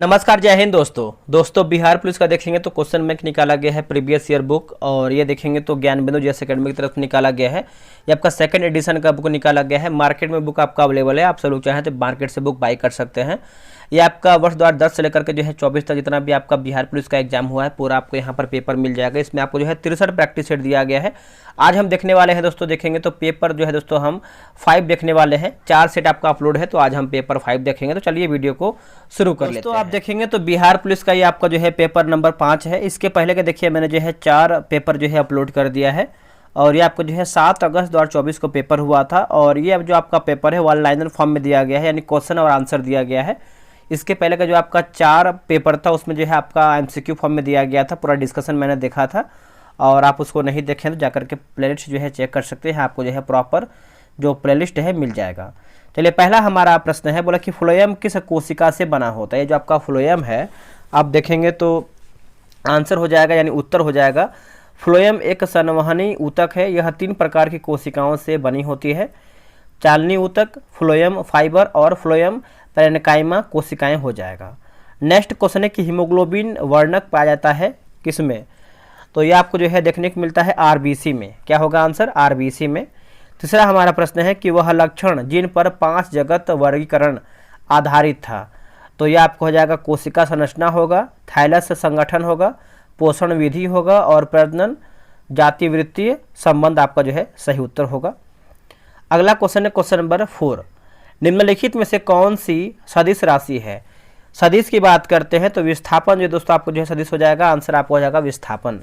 नमस्कार, जय हिंद दोस्तों बिहार पुलिस का देखेंगे तो क्वेश्चन बैंक निकाला गया है प्रीवियस ईयर बुक। और ये देखेंगे तो ज्ञान बिंदु जीएस एकेडमी की तरफ से निकाला गया है। ये आपका सेकंड एडिशन का बुक निकाला गया है। मार्केट में बुक आपका अवेलेबल है, आप सब लोग चाहें तो मार्केट से बुक बाई कर सकते हैं। ये आपका वर्ष 2010 से लेकर के जो है 24 तक जितना भी आपका बिहार पुलिस का एग्जाम हुआ है पूरा आपको यहाँ पर पेपर मिल जाएगा। इसमें आपको जो है 63 प्रैक्टिस सेट दिया गया है। आज हम देखने वाले हैं दोस्तों, देखेंगे तो पेपर जो है दोस्तों हम 5 देखने वाले हैं। 4 सेट आपका अपलोड है, तो आज हम पेपर 5 देखेंगे। तो चलिए वीडियो को शुरू कर लेते हैं। तो आप देखेंगे तो बिहार पुलिस का ये आपका जो है पेपर नंबर 5 है। इसके पहले के देखिए मैंने जो है 4 पेपर जो है अपलोड कर दिया है। और ये आपको जो है 7 अगस्त 2024 को पेपर हुआ था। और ये अब जो आपका पेपर है वन लाइनर फॉर्म में दिया गया है, यानी क्वेश्चन और आंसर दिया गया है। इसके पहले का जो आपका 4 पेपर था उसमें जो है आपका एमसीक्यू फॉर्म में दिया गया था। पूरा डिस्कशन मैंने देखा था, और आप उसको नहीं देखें तो जाकर के प्लेलिस्ट जो है चेक कर सकते हैं। आपको जो है प्रॉपर जो प्लेलिस्ट है मिल जाएगा। चलिए, पहला हमारा प्रश्न है, बोला कि फ्लोएम किस कोशिका से बना होता है। ये जो आपका फ्लोएम है आप देखेंगे तो आंसर हो जाएगा, यानी उत्तर हो जाएगा। फ्लोएम एक संवहनी ऊतक है। यह 3 प्रकार की कोशिकाओं से बनी होती है। चालनी ऊतक, फ्लोएम फाइबर और फ्लोएम पैरेन्काइमा कोशिकाएं हो जाएगा। नेक्स्ट क्वेश्चन है कि हीमोग्लोबिन वर्णक पाया जाता है किसमें। तो ये आपको जो है देखने को मिलता है आरबीसी में। क्या होगा आंसर? आरबीसी में। तीसरा हमारा प्रश्न है कि वह लक्षण जिन पर 5 जगत वर्गीकरण आधारित था। तो ये आपको हो जाएगा कोशिका संरचना होगा, थाइलस संगठन होगा, पोषण विधि होगा और प्रजनन जातिवृत्तीय संबंध आपका जो है सही उत्तर होगा। अगला क्वेश्चन है क्वेश्चन नंबर 4। निम्नलिखित में से कौन सी सदिश राशि है। सदिश की बात करते हैं तो विस्थापन जो दोस्तों आपको जो है सदिश हो जाएगा। आंसर आपको हो जाएगा विस्थापन।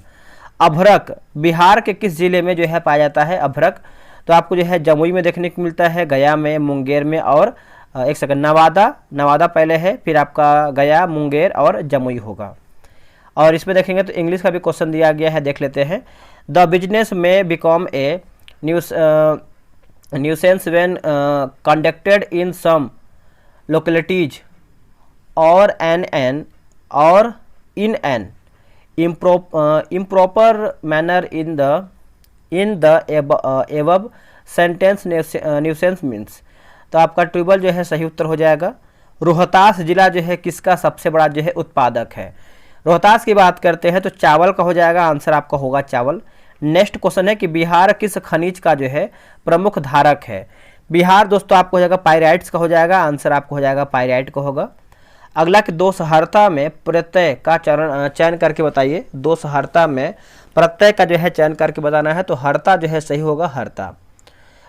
अभ्रक बिहार के किस जिले में जो है पाया जाता है। अभ्रक तो आपको जो है जमुई में देखने को मिलता है, गया में, मुंगेर में और एक सेकंड नवादा पहले है, फिर आपका गया, मुंगेर और जमुई होगा। और इसमें देखेंगे तो इंग्लिश का भी क्वेश्चन दिया गया है, देख लेते हैं। द बिजनेस में become A nuisance when conducted in some localities or or in an improper manner in the above sentence nuisance means। तो आपका ट्यूबल जो है सही उत्तर हो जाएगा। रोहतास जिला जो है किसका सबसे बड़ा जो है उत्पादक है। रोहतास की बात करते हैं तो चावल का हो जाएगा। आंसर आपका होगा चावल। नेक्स्ट क्वेश्चन है कि बिहार किस खनिज का जो है प्रमुख धारक है। बिहार दोस्तों आपको हो जाएगा पायराइट्स का हो जाएगा। आंसर आपको हो जाएगा पायराइट का होगा। अगला कि दोषहरता में प्रत्यय का चयन करके बताइए। दोषहरता में प्रत्यय का जो है चयन करके बताना है, तो हरता जो है सही होगा, हरता।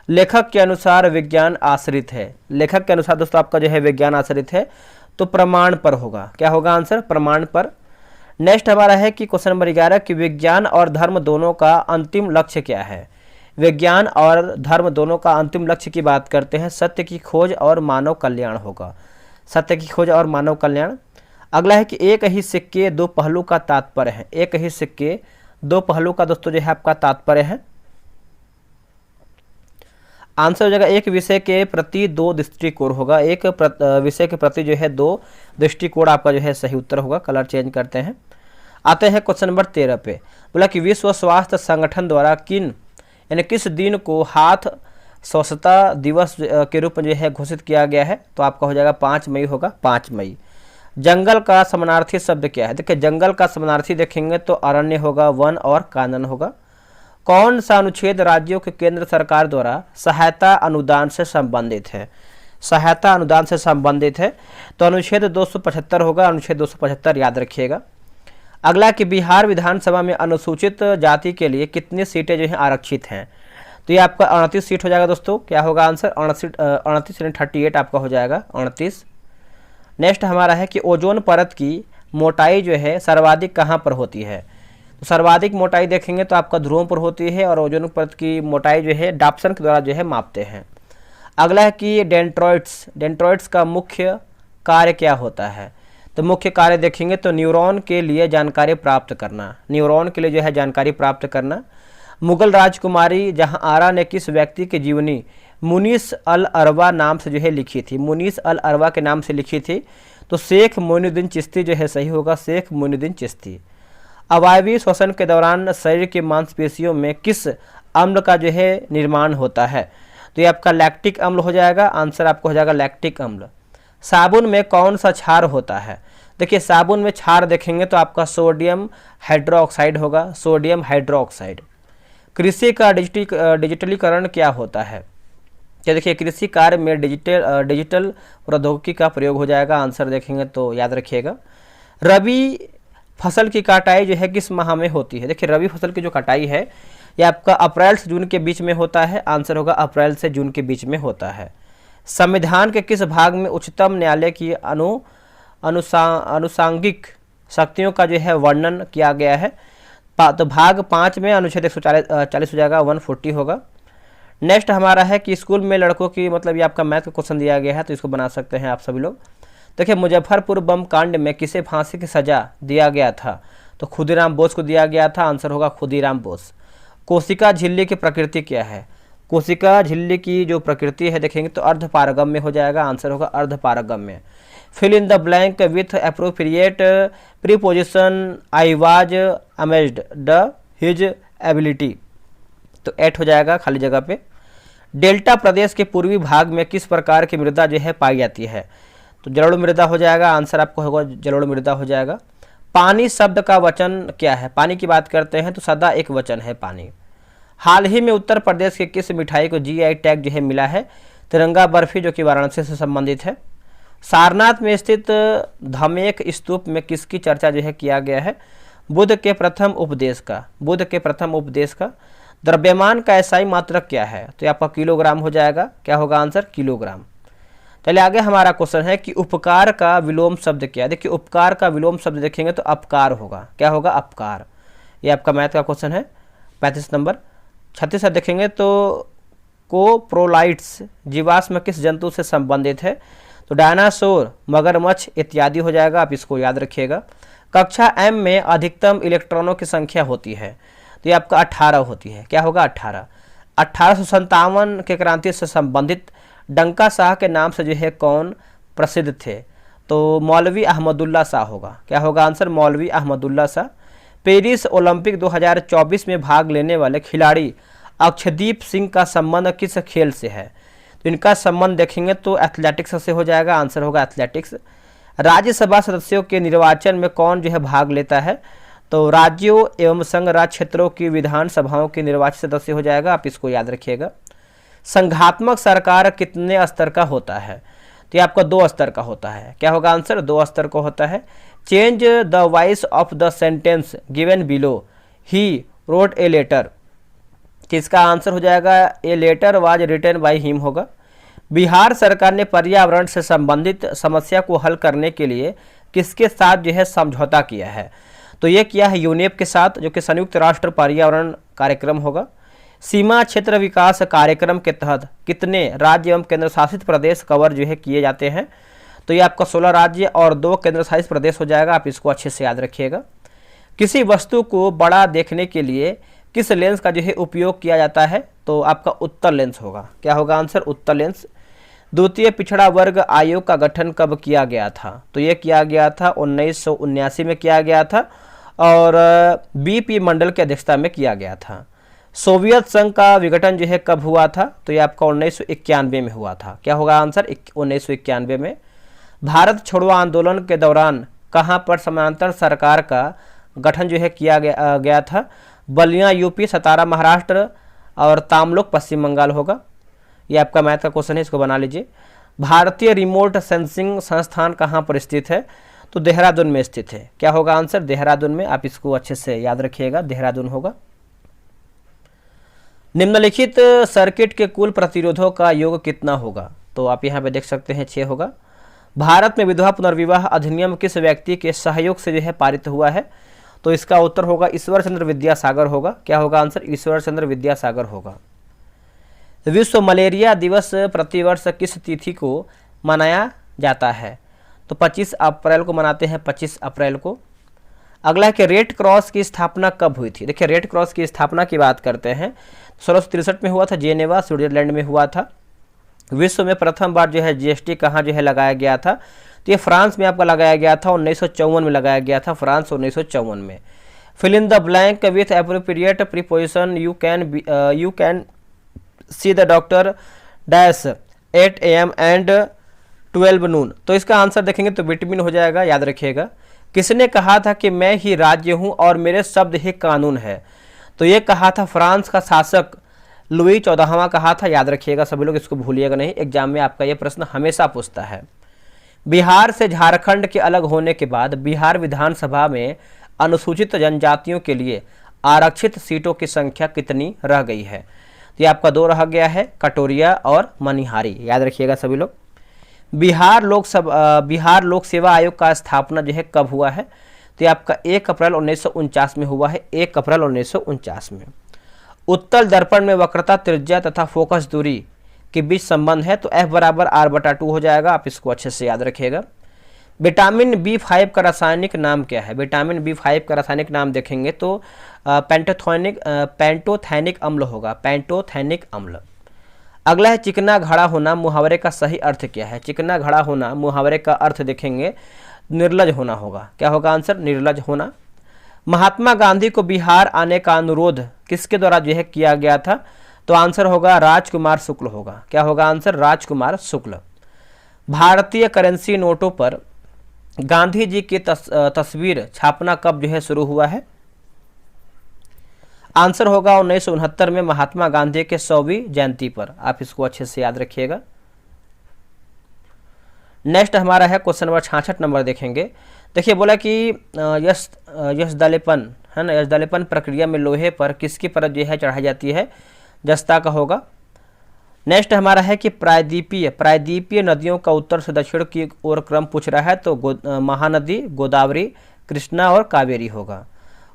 लेखक के अनुसार विज्ञान आश्रित है। लेखक के अनुसार दोस्तों आपका जो है विज्ञान आश्रित है, तो प्रमाण पर होगा। क्या होगा आंसर? प्रमाण पर। नेक्स्ट हमारा है कि क्वेश्चन नंबर 11 कि विज्ञान और धर्म दोनों का अंतिम लक्ष्य क्या है। विज्ञान और धर्म दोनों का अंतिम लक्ष्य की बात करते हैं, सत्य की खोज और मानव कल्याण होगा। सत्य की खोज और मानव कल्याण। अगला है कि एक ही सिक्के दो पहलू का तात्पर्य है। एक ही सिक्के दो पहलू का दोस्तों जो है आपका तात्पर्य है। आंसर हो जाएगा एक विषय के प्रति 2 दृष्टिकोण होगा। एक विषय के प्रति जो है 2 दृष्टिकोण आपका जो है सही उत्तर होगा। कलर चेंज करते हैं। आते हैं क्वेश्चन नंबर 13 पे। बोला कि विश्व स्वास्थ्य संगठन द्वारा किस दिन को हाथ स्वच्छता दिवस के रूप में जो है घोषित किया गया है। तो आपका हो जाएगा 5 मई होगा, 5 मई। जंगल का समानार्थी शब्द क्या है। देखिए जंगल का समानार्थी देखेंगे तो अरण्य होगा, वन और कानन होगा। कौन सा अनुच्छेद राज्यों के केंद्र सरकार द्वारा सहायता अनुदान से संबंधित है। सहायता अनुदान से संबंधित है, तो अनुच्छेद 275 होगा। अनुच्छेद 275 याद रखिएगा। अगला कि बिहार विधानसभा में अनुसूचित जाति के लिए कितनी सीटें जो हैं आरक्षित हैं। तो ये आपका 29 सीट हो जाएगा दोस्तों। क्या होगा आंसर? 38 आपका हो जाएगा, 29। नेक्स्ट हमारा है कि ओजोन परत की मोटाई जो है सर्वाधिक कहाँ पर होती है। तो सर्वाधिक मोटाई देखेंगे तो आपका ध्रुवों पर होती है, और ओजोन परत की मोटाई जो है डॉप्सन के द्वारा जो है मापते हैं। अगला है कि डेंड्राइट्स का मुख्य कार्य क्या होता है। तो मुख्य कार्य देखेंगे तो न्यूरॉन के लिए जानकारी प्राप्त करना। न्यूरॉन के लिए जो है जानकारी प्राप्त करना। मुगल राजकुमारी जहांआरा ने किस व्यक्ति की जीवनी मुनीस अल अरवा नाम से जो है लिखी थी। मुनीस अल अरवा के नाम से लिखी थी, तो शेख मोइनुद्दीन चिश्ती जो है सही होगा, शेख मोइनुद्दीन चिश्ती। अवायवीय श्वसन के दौरान शरीर की मांसपेशियों में किस अम्ल का जो है निर्माण होता है। तो ये आपका लैक्टिक अम्ल हो जाएगा। आंसर आपको हो जाएगा लैक्टिक अम्ल। साबुन में कौन सा क्षार होता है। देखिए साबुन में क्षार देखेंगे तो आपका सोडियम हाइड्रोक्साइड होगा, सोडियम हाइड्रोक्साइड। कृषि का डिजिटलीकरण क्या होता है? क्या देखिए कृषि कार्य में डिजिटल प्रौद्योगिकी का प्रयोग हो जाएगा। आंसर देखेंगे तो याद रखिएगा। रबी फसल की कटाई जो है किस माह में होती है? देखिए रबी फसल की जो कटाई है ये आपका अप्रैल से जून के बीच में होता है। आंसर होगा अप्रैल से जून के बीच में होता है। संविधान के किस भाग में उच्चतम न्यायालय की अनुसांगिक शक्तियों का जो है वर्णन किया गया है? तो भाग 5 में अनुच्छेद 140 हो जाएगा, 140 होगा। नेक्स्ट हमारा है कि स्कूल में लड़कों की मतलब ये आपका मैथ का क्वेश्चन दिया गया है तो इसको बना सकते हैं आप सभी लोग। देखिए मुजफ्फरपुर बम कांड में किसे फांसी की सजा दिया गया था? तो खुदीराम बोस को दिया गया था। आंसर होगा खुदीराम बोस। कोशिका झिल्ली की प्रकृति क्या है? कोशिका झिल्ली की जो प्रकृति है देखेंगे तो अर्धपारगम्य हो जाएगा। आंसर होगा अर्धपारगम्य। Fill in the blank with appropriate preposition. I was amazed the his ability. तो 8 हो जाएगा खाली जगह पे। डेल्टा प्रदेश के पूर्वी भाग में किस प्रकार की मृदा जो है पाई जाती है? तो जलोढ़ मृदा हो जाएगा। आंसर आपको होगा जलोढ़ मृदा हो जाएगा। पानी शब्द का वचन क्या है? पानी की बात करते हैं तो सदा एक वचन है पानी। हाल ही में उत्तर प्रदेश के किस मिठाई को जीआई टैग जो है मिला है? तिरंगा बर्फी जो कि वाराणसी से संबंधित है। सारनाथ में स्थित धमेक स्तूप में किसकी चर्चा जो है किया गया है? बुद्ध के प्रथम उपदेश का। बुद्ध के प्रथम उपदेश का। द्रव्यमान का एसआई मात्रक क्या है? तो आपका किलोग्राम हो जाएगा। क्या होगा आंसर? किलोग्राम। चलिए आगे हमारा क्वेश्चन है कि उपकार का विलोम शब्द क्या है? देखिए उपकार का विलोम शब्द देखेंगे तो अपकार होगा। क्या होगा? अपकार। ये आपका मैथ का क्वेश्चन है 35 नंबर। 36 से देखेंगे तो कोप्रोलाइट्स जीवाश्म किस जंतु से संबंधित है? तो डायनासोर, मगरमच्छ इत्यादि हो जाएगा। आप इसको याद रखिएगा। कक्षा एम में अधिकतम इलेक्ट्रॉनों की संख्या होती है तो ये आपका 18 होती है। क्या होगा? 18। 1857 के क्रांति से संबंधित डंका शाह के नाम से जो है कौन प्रसिद्ध थे? तो मौलवी अहमदुल्ला शाह होगा। क्या होगा आंसर? मौलवी अहमदुल्ला शाह। पेरिस ओलंपिक 2024 में भाग लेने वाले खिलाड़ी अक्षदीप सिंह का संबंध किस खेल से है? तो इनका संबंध देखेंगे तो एथलेटिक्स से हो जाएगा। आंसर होगा एथलेटिक्स। राज्यसभा सदस्यों के निर्वाचन में कौन जो है भाग लेता है? तो राज्यों एवं संघ राज्य क्षेत्रों की विधानसभाओं के निर्वाचित सदस्य हो जाएगा। आप इसको याद रखिएगा। संघात्मक सरकार कितने स्तर का होता है? तो ये आपका 2 स्तर का होता है। क्या होगा आंसर? 2 स्तर का होता है। Change the voice of the sentence given below. He wrote a letter. इसका आंसर हो जाएगा a letter was written by him होगा। बिहार सरकार ने पर्यावरण से संबंधित समस्या को हल करने के लिए किसके साथ जो है समझौता किया है? तो ये किया है यूनेप के साथ, जो कि संयुक्त राष्ट्र पर्यावरण कार्यक्रम होगा। सीमा क्षेत्र विकास कार्यक्रम के तहत कितने राज्य एवं केंद्र शासित प्रदेश कवर जो है किए जाते हैं? तो ये आपका 16 राज्य और 2 केंद्र शासित प्रदेश हो जाएगा। आप इसको अच्छे से याद रखिएगा। किसी वस्तु को बड़ा देखने के लिए किस लेंस का जो है उपयोग किया जाता है? तो आपका उत्तल लेंस होगा। क्या होगा आंसर? उत्तल लेंस। द्वितीय पिछड़ा वर्ग आयोग का गठन कब किया गया था? तो ये किया गया था 1979 में किया गया था और बीपी मंडल की अध्यक्षता में किया गया था। सोवियत संघ का विघटन जो है कब हुआ था? तो ये आपका 1991 में हुआ था। क्या होगा आंसर? 1991 में। भारत छोड़ो आंदोलन के दौरान कहां पर समानांतर सरकार का गठन जो है किया गया था? बलिया यूपी, सतारा महाराष्ट्र और तामलुक पश्चिम बंगाल होगा। ये आपका मैथ का क्वेश्चन है, इसको बना लीजिए। भारतीय रिमोट सेंसिंग संस्थान कहां पर स्थित है? तो देहरादून में स्थित है। क्या होगा आंसर? देहरादून में। आप इसको अच्छे से याद रखिएगा, देहरादून होगा। निम्नलिखित सर्किट के कुल प्रतिरोधों का योग कितना होगा? तो आप यहाँ पे देख सकते हैं 6 होगा। भारत में विधवा पुनर्विवाह अधिनियम किस व्यक्ति के सहयोग से जो है पारित हुआ है? तो इसका उत्तर होगा ईश्वर चंद्र विद्यासागर होगा। क्या होगा आंसर? ईश्वर चंद्र विद्यासागर होगा। विश्व मलेरिया दिवस प्रतिवर्ष किस तिथि को मनाया जाता है? तो 25 अप्रैल को मनाते हैं, 25 अप्रैल को। अगला है कि रेड क्रॉस की स्थापना कब हुई थी? देखिए रेड क्रॉस की स्थापना की बात करते हैं 1663 में हुआ था, जेनेवा स्विट्जरलैंड में हुआ था। विश्व में प्रथम बार जो है जीएसटी कहाँ जो है लगाया गया था? तो ये फ्रांस में आपका लगाया गया था, 1954 में लगाया गया था, फ्रांस 1954 में। Fill in the blank with appropriate preposition. You can see the doctor dash 8 AM and 12 noon. तो इसका आंसर देखेंगे तो विटामिन हो जाएगा, याद रखिएगा। किसने कहा था कि मैं ही राज्य हूं और मेरे शब्द ही कानून है? तो ये कहा था फ्रांस का शासक लुई 14वां कहा था, याद रखिएगा सभी लोग, इसको भूलिएगा नहीं, एग्जाम में आपका ये प्रश्न हमेशा पूछता है। बिहार से झारखंड के अलग होने के बाद बिहार विधानसभा में अनुसूचित जनजातियों के लिए आरक्षित सीटों की संख्या कितनी रह गई है? तो ये आपका 2 रह गया है, कटोरिया और मनिहारी, याद रखिएगा सभी लोग। बिहार लोक सेवा आयोग का स्थापना जो है कब हुआ है? तो ये आपका 1 अप्रैल 1949 में हुआ है, 1 अप्रैल 1949 में। उत्तल दर्पण में वक्रता, त्रिज्या तथा फोकस दूरी के बीच संबंध है, तो F बराबर R/2 हो जाएगा, आप इसको अच्छे से याद रखिएगा। विटामिन B5 का रासायनिक नाम क्या है? विटामिन B5 का रासायनिक नाम देखेंगे तो पेंटोथैनिक अम्ल होगा, पेंटोथैनिक अम्ल। अगला है चिकना घड़ा होना मुहावरे का सही अर्थ क्या है? चिकना घड़ा होना मुहावरे का अर्थ देखेंगे निर्लज होना होगा, क्या होगा आंसर? निर्लज होना। महात्मा गांधी को बिहार आने का अनुरोध किसके द्वारा जो है किया गया था? तो आंसर होगा राजकुमार शुक्ल होगा, क्या होगा आंसर? राजकुमार शुक्ल। भारतीय करेंसी नोटों पर गांधी जी की तस्वीर छापना कब जो है शुरू हुआ है? आंसर होगा 1969 में, महात्मा गांधी के 100वीं जयंती पर, आप इसको अच्छे से याद रखिएगा। नेक्स्ट हमारा है क्वेश्चन नंबर 66 नंबर देखेंगे। देखिए बोला कि यशदालेपन है ना, यशदालेपन प्रक्रिया में लोहे पर किसकी परत जो है चढ़ाई जाती है? जस्ता का होगा। नेक्स्ट हमारा है कि प्रायद्वीपीय नदियों का उत्तर से दक्षिण की ओर क्रम पूछ रहा है, तो महानदी, गोदावरी, कृष्णा और कावेरी होगा।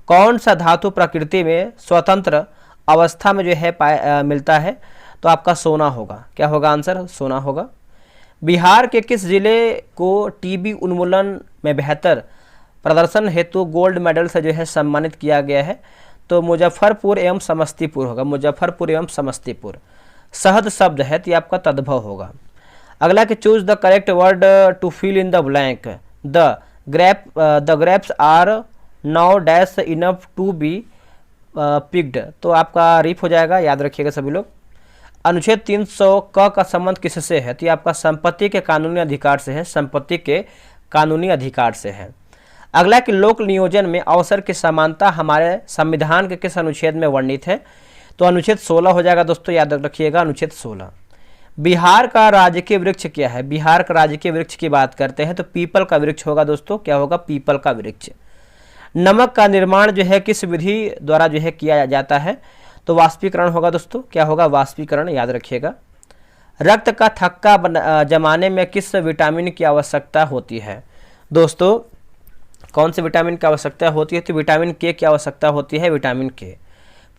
कौन सा धातु प्रकृति में स्वतंत्र अवस्था में जो है मिलता है? तो आपका सोना होगा, क्या होगा आंसर? सोना होगा। बिहार के किस जिले को टीबी उन्मूलन में बेहतर प्रदर्शन हेतु गोल्ड मेडल से जो है सम्मानित किया गया है? तो मुजफ्फरपुर एवं समस्तीपुर होगा, मुजफ्फरपुर एवं समस्तीपुर। सहद शब्द है तो ये आपका तद्भव होगा। अगला कि choose the correct word to fill in the blank. The grapes are now dash enough to be picked, तो आपका रीफ हो जाएगा, याद रखिएगा सभी लोग। अनुच्छेद 300 का संबंध किससे है? तो ये आपका संपत्ति के कानूनी अधिकार से है, संपत्ति के कानूनी अधिकार से है। अगला कि लोक नियोजन में अवसर की समानता हमारे संविधान के किस अनुच्छेद में वर्णित है? तो अनुच्छेद 16 हो जाएगा दोस्तों, याद रखिएगा अनुच्छेद 16। बिहार का राजकीय वृक्ष क्या है? बिहार का राजकीय वृक्ष की बात करते हैं तो पीपल का वृक्ष होगा दोस्तों, क्या होगा? पीपल का वृक्ष। नमक का निर्माण जो है किस विधि द्वारा जो है किया जाता है? तो वाष्पीकरण होगा दोस्तों, क्या होगा? वाष्पीकरण, याद रखिएगा। रक्त का थक्का जमाने में किस विटामिन की आवश्यकता होती है? दोस्तों कौन से विटामिन की आवश्यकता होती है? तो विटामिन के की आवश्यकता होती है, विटामिन के।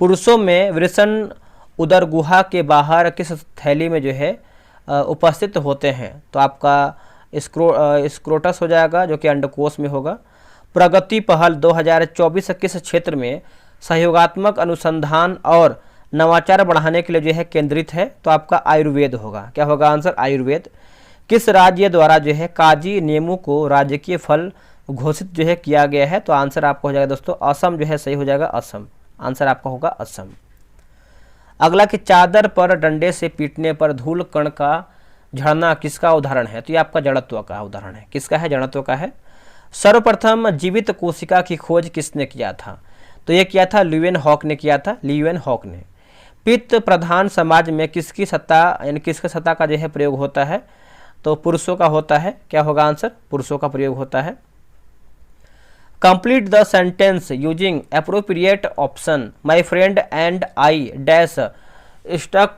पुरुषों में वृषण उदर गुहा के बाहर किस थैली में जो है उपस्थित होते हैं? तो आपका स्क्रोटस हो जाएगा, जो कि अंडकोश में होगा। प्रगति पहल 2024 किस क्षेत्र में सहयोगात्मक अनुसंधान और नवाचार बढ़ाने के लिए जो है केंद्रित है? तो आपका आयुर्वेद होगा, क्या होगा आंसर? आयुर्वेद। किस राज्य द्वारा जो है काजी नींबू को राजकीय फल घोषित जो है किया गया है? तो आंसर आपका हो जाएगा दोस्तों असम, जो है सही हो जाएगा असम, आंसर आपका होगा असम। अगला कि चादर पर डंडे से पीटने पर धूल कण का झड़ना किसका उदाहरण है? तो ये आपका जड़त्व का उदाहरण है, किसका है? जड़त्व का है। सर्वप्रथम जीवित कोशिका की खोज किसने किया था? तो ये किया था ल्यूवेनहॉक ने किया था, ल्यूवेनहॉक ने। पित्त प्रधान समाज में किसकी सत्ता यानी किसका सत्ता का जो है प्रयोग होता है? तो पुरुषों का होता है, क्या होगा आंसर? पुरुषों का प्रयोग होता है। Complete the sentence using appropriate option, my friend and I dash stuck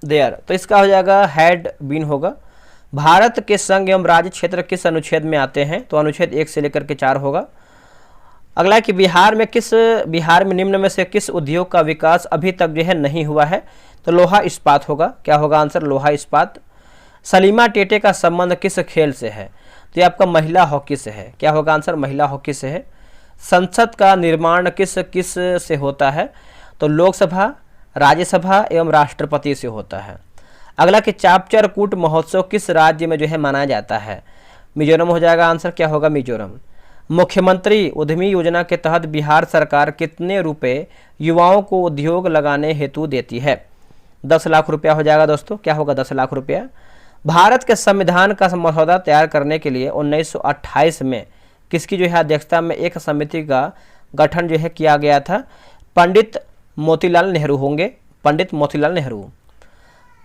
there, तो इसका हो जाएगा हैड बीन होगा। भारत के संघ एवं राज्य क्षेत्र किस अनुच्छेद में आते हैं? तो अनुच्छेद 1 से लेकर के 4 होगा। अगला कि बिहार में निम्न में से किस उद्योग का विकास अभी तक जो है नहीं हुआ है? तो लोहा इस्पात होगा, क्या होगा आंसर? लोहा इस्पात। सलीमा टेटे का संबंध किस खेल से है? तो ये आपका महिला हॉकी से है, क्या होगा आंसर? महिला हॉकी से है। संसद का निर्माण किस से होता है? तो लोकसभा, राज्यसभा एवं राष्ट्रपति से होता है। अगला कि चापचर कूट महोत्सव किस राज्य में जो है मनाया जाता है? मिजोरम हो जाएगा आंसर, क्या होगा? मिजोरम। मुख्यमंत्री उद्यमी योजना के तहत बिहार सरकार कितने रुपए युवाओं को उद्योग लगाने हेतु देती है? 10 लाख रुपया हो जाएगा दोस्तों, क्या होगा? 10 लाख रुपया। भारत के संविधान का मसौदा तैयार करने के लिए 1928 में किसकी जो है अध्यक्षता में एक समिति का गठन जो है किया गया था? पंडित मोतीलाल नेहरू होंगे, पंडित मोतीलाल नेहरू।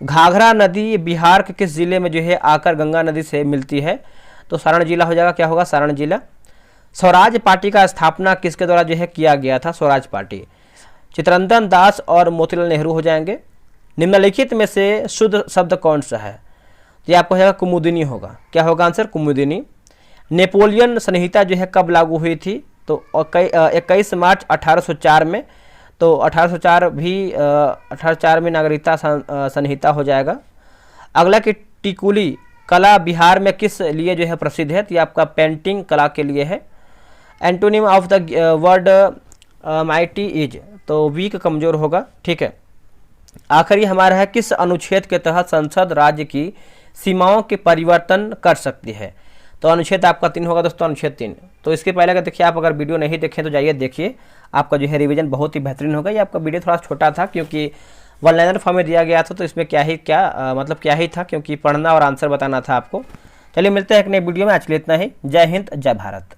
घाघरा नदी बिहार के किस जिले में जो है आकर गंगा नदी से मिलती है? तो सारण जिला हो जाएगा। क्या होगा? सारण जिला। स्वराज पार्टी का स्थापना किसके द्वारा जो है किया गया था? स्वराज पार्टी। चित्तरंजन दास और मोतीलाल नेहरू हो जाएंगे। निम्नलिखित में से शुद्ध शब्द कौन सा है? ये आपको हो जाएगा कुमुदिनी होगा। क्या होगा आंसर? कुमुदिनी। नेपोलियन संहिता जो है कब लागू हुई थी? तो 21 मार्च 1804 में। तो 1804 में नागरिकता संहिता हो जाएगा। अगला कि टिकुली कला बिहार में किस लिए जो है प्रसिद्ध है? तो ये आपका पेंटिंग कला के लिए है। Antonym of the word mighty is, तो वीक कमजोर होगा। ठीक है। आखिरी हमारा है किस अनुच्छेद के तहत संसद राज्य की सीमाओं के परिवर्तन कर सकती है? तो अनुच्छेद आपका 3 होगा दोस्तों, अनुच्छेद 3। तो इसके पहले अगर देखिए, आप अगर वीडियो नहीं देखें तो जाइए देखिए, आपका जो है रिवीजन बहुत ही बेहतरीन होगा। ये आपका वीडियो थोड़ा छोटा था क्योंकि वन लाइनर फॉर्म में दिया गया था, तो इसमें क्या ही था, क्योंकि पढ़ना और आंसर बताना था आपको। चलिए मिलते हैं एक नए वीडियो में। आज के लिए इतना ही। जय हिंद, जय भारत।